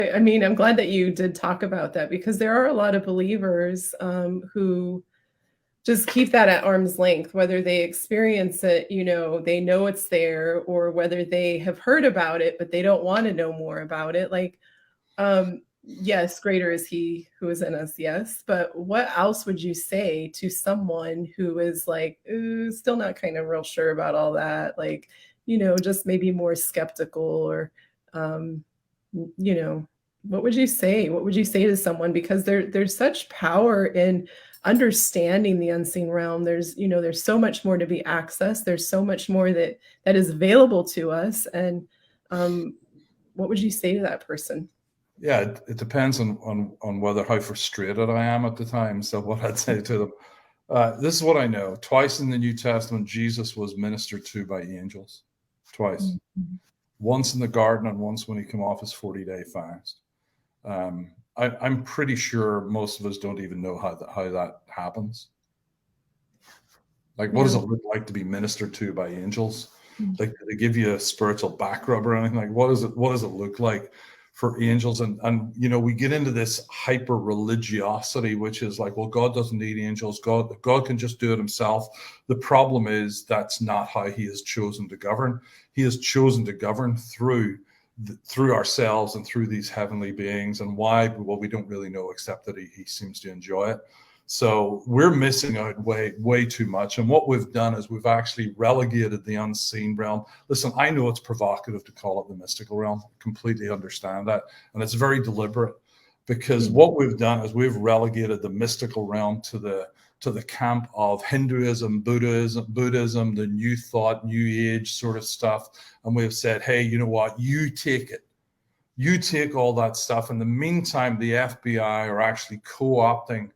I mean, I'm glad that you did talk about that because there are a lot of believers who just keep that at arm's length, whether they experience it, they know it's there, or whether they have heard about it, but they don't want to know more about it. Like, yes, greater is he who is in us, yes. But what else would you say to someone who is like, "Ooh, still not kind of real sure about all that? Like, just maybe more skeptical or, um, you know, what would you say? What would you say to someone? Because there's such power in understanding the unseen realm. There's so much more to be accessed. There's so much more that is available to us. And um, what would you say to that person? Yeah, it depends on whether how frustrated I am at the time. So what I'd say to them, this is what I know. Twice in the New Testament, Jesus was ministered to by angels. Twice. Mhm. Once in the garden and once when he came off his 40-day fast. I'm pretty sure most of us don't even know how that happens. Like, what does Yeah. it look like to be ministered to by angels? Mm. Like, do they give you a spiritual back rub or anything? Like, what does it look like for angels? And we get into this hyper religiosity, which is like, well, God doesn't need angels. God can just do it himself. The problem is that's not how he has chosen to govern. He has chosen to govern through ourselves and through these heavenly beings. And why? Well, we don't really know, except that he seems to enjoy it. So we're missing out way too much. And what we've done is we've actually relegated the unseen realm. Listen, I know it's provocative to call it the mystical realm. I completely understand that. And it's very deliberate, because what we've done is we've relegated the mystical realm to the camp of Hinduism, Buddhism, the new thought, new age sort of stuff. And we've said, hey, you know what? You take it. You take all that stuff. In the meantime, the FBI are actually co-opting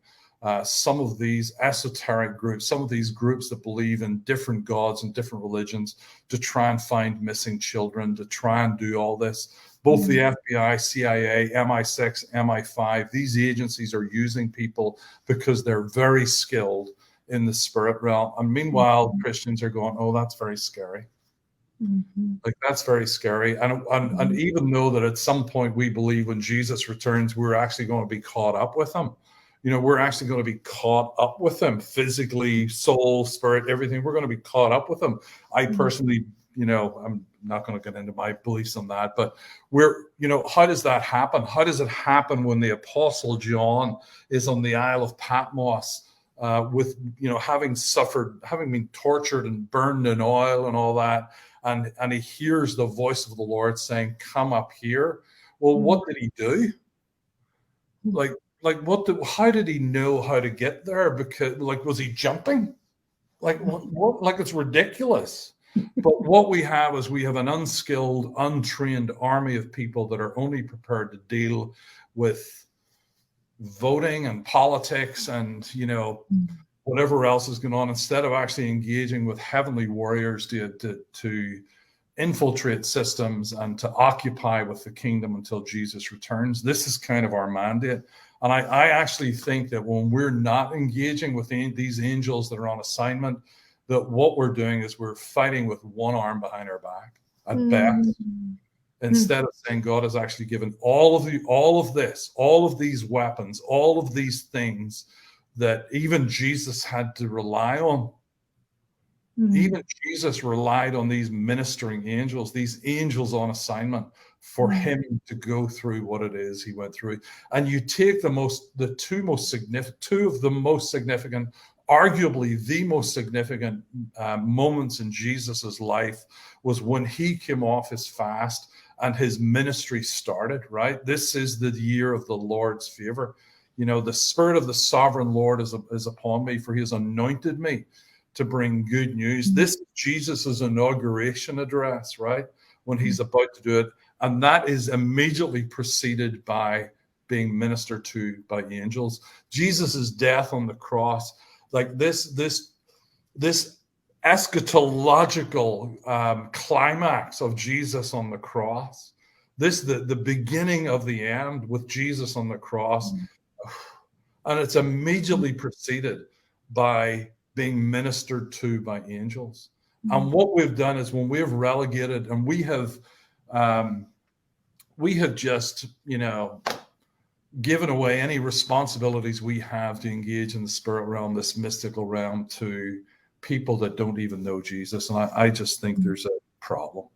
some of these esoteric groups, some of these groups that believe in different gods and different religions, to try and find missing children, to try and do all this. Both the FBI, CIA, MI6, MI5, these agencies are using people because they're very skilled in the spirit realm. And meanwhile, Christians are going, oh, that's very scary. Mhm. Like, that's very scary. And even though that at some point we believe when Jesus returns, we're actually going to be caught up with him. We're actually going to be caught up with him physically, soul, spirit, everything. We're going to be caught up with him. I personally, I'm not going to get into my beliefs on that, but how does that happen? How does it happen when the Apostle John is on the Isle of Patmos, with, having been tortured and burned in oil and all that, and he hears the voice of the Lord saying, "Come up here." Well, what did he do? Like, how did he know how to get there? Because, like, was he jumping? Like, what? Like, it's ridiculous. But what we have is we have an unskilled, untrained army of people that are only prepared to deal with voting and politics and, whatever else is going on, instead of actually engaging with heavenly warriors to infiltrate systems and to occupy with the kingdom until Jesus returns. This is kind of our mandate. And I actually think that when we're not engaging with these angels that are on assignment, that what we're doing is we're fighting with one arm behind our back at best, instead of saying God has actually given all of this, all of these weapons, all of these things that even Jesus had to rely on. Even Jesus relied on these ministering angels, these angels on assignment, for him to go through what it is he went through. And you take two of the most significant, arguably the most significant moments in Jesus's life was when he came off his fast and his ministry started, right? This is the year of the Lord's favor. The Spirit of the sovereign Lord is upon me, for he has anointed me to bring good news. This is Jesus's inauguration address, right? When he's about to do it. And that is immediately preceded by being ministered to by angels. Jesus's death on the cross, like this eschatological climax of Jesus on the cross, the beginning of the end with Jesus on the cross. And it's immediately preceded by being ministered to by angels. And what we've done is, when we've relegated and we have we have just, given away any responsibilities we have to engage in the spirit realm, this mystical realm, to people that don't even know Jesus. And I just think there's a problem.